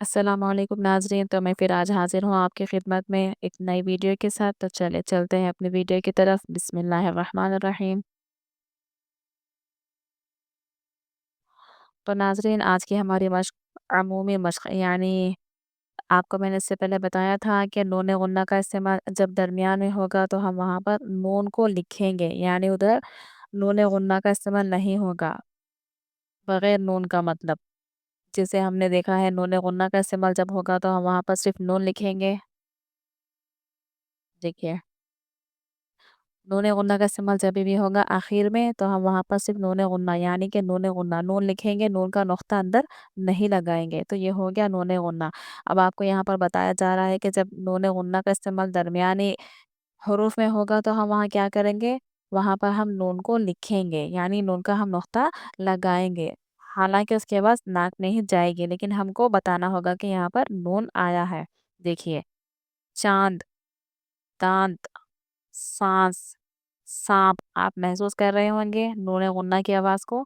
अस्सलाम वालेकुम नाज़रीन। तो मैं फिर आज हाज़िर हूँ आपकी खिदमत में एक नई वीडियो के साथ। तो चलिए चलते हैं अपनी वीडियो की तरफ। बिस्मिल्लाहिर्रहमानिर्रहीम। तो नाज़रीन, आज की हमारी मश्क अमूमी मश्क यानी आपको मैंने इससे पहले बताया था कि नून गुन्ना का इस्तेमाल जब दरमियान में होगा तो हम वहाँ पर नून को लिखेंगे, यानी उधर नून गुन्ना का इस्तेमाल नहीं होगा, बग़ैर नून का मतलब। जैसे हमने देखा है नून गुन्ना का इस्तेमाल जब होगा तो हम वहाँ पर सिर्फ़ नून लिखेंगे। देखिए, नून गुन्ना का इस्तेमाल जभी भी होगा आखिर में तो हम वहाँ पर सिर्फ नून गुन्ना यानी कि नून गुन्ना नून लिखेंगे, नून का नुक्ता अंदर नहीं लगाएंगे। तो ये हो गया नून गुन्ना। अब आपको यहाँ पर बताया जा रहा है कि जब नून गुन्ना का इस्तेमाल दरमियानी हरूफ में होगा तो हम वहाँ क्या करेंगे, वहाँ पर हम नून को लिखेंगे, यानी नून का हम नुक्ता लगाएंगे। हालांकि उसके बाद नाक नहीं जाएगी, लेकिन हमको बताना होगा कि यहाँ पर नून आया है। देखिए, चांद, दांत, सांस, सांप। आप महसूस कर रहे होंगे नून गुन्ना की आवाज को।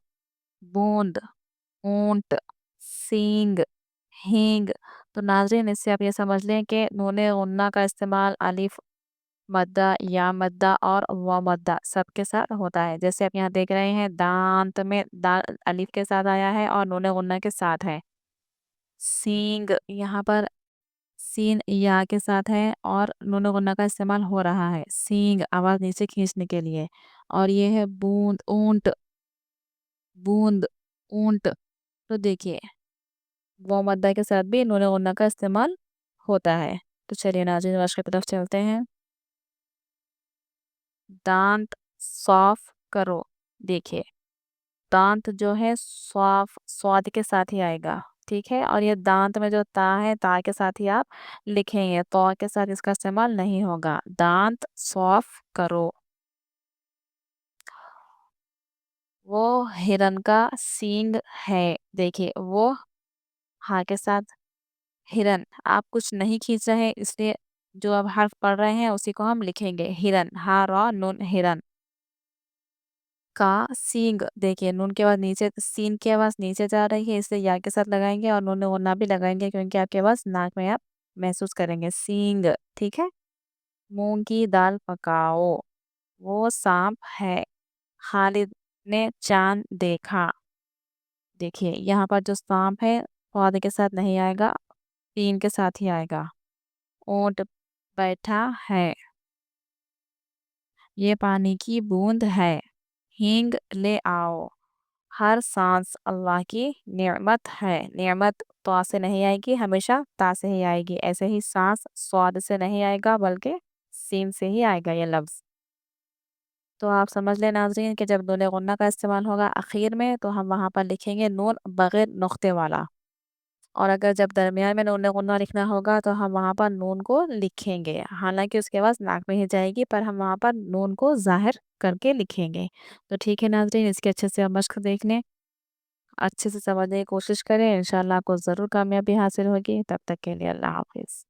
बूंद, ऊंट, सींग, हींग। तो नाज़रीन, इससे आप ये समझ लें कि नून गुन्ना का इस्तेमाल अलिफ मद्दा, या मद्दा और व मद्दा सबके साथ होता है। जैसे आप यहाँ देख रहे हैं दांत में दाल अलिफ के साथ आया है और नून गुन्ना के साथ है। सींग, यहाँ पर सीन या के साथ है और नून गुन्ना का इस्तेमाल हो रहा है। सींग आवाज नीचे खींचने के लिए। और ये है बूंद, ऊंट, बूंद, ऊंट। तो देखिए, वो मद्दा के साथ भी नून गुन्ना का इस्तेमाल होता है। तो चलिए नाज़रीन, वाश की तरफ चलते हैं। दांत साफ करो। देखिए, दांत जो है साफ स्वाद के साथ ही आएगा, ठीक है। और ये दांत में जो ता है, ता के साथ ही आप लिखेंगे, तो के साथ इसका इस्तेमाल नहीं होगा। दांत साफ करो। वो हिरन का सींग है। देखिए, वो हाँ के साथ हिरन। आप कुछ नहीं खींच रहे, इसलिए जो अब हर्फ पढ़ रहे हैं उसी को हम लिखेंगे। हिरन, हा रा नून, हिरन का सींग। देखिए, नून के बाद नीचे सीन की आवाज नीचे जा रही है, इसलिए या के साथ लगाएंगे और नून गुन्ना भी लगाएंगे, क्योंकि आपके पास नाक में आप महसूस करेंगे सींग, ठीक है। मूंग की दाल पकाओ। वो सांप है। खालिद ने चांद देखा। देखिए, यहाँ पर जो सांप है पौधे के साथ नहीं आएगा, तीन के साथ ही आएगा। ऊंट बैठा है। ये पानी की बूंद है। हींग ले आओ। हर सांस अल्लाह की नेमत है। नेमत तो से नहीं आएगी, हमेशा ता से ही आएगी। ऐसे ही सांस स्वाद से नहीं आएगा, बल्कि सीन से ही आएगा ये लफ्ज़। तो आप समझ लें नाज़रीन कि जब नून गुन्ना का इस्तेमाल होगा आखिर में तो हम वहाँ पर लिखेंगे नून बग़ैर नुक्ते वाला। और अगर जब दरमियान में नून गुन्ना लिखना होगा तो हम वहाँ पर नून को लिखेंगे। हालाँकि उसके बाद नाक में ही जाएगी, पर हम वहाँ पर नून को ज़ाहिर करके लिखेंगे। तो ठीक है नाज़रीन, इसकी अच्छे से आप मश्क देख लें, अच्छे से समझने की कोशिश करें। इंशाअल्लाह आपको ज़रूर कामयाबी हासिल होगी। तब तक के लिए अल्लाह हाफ़िज़।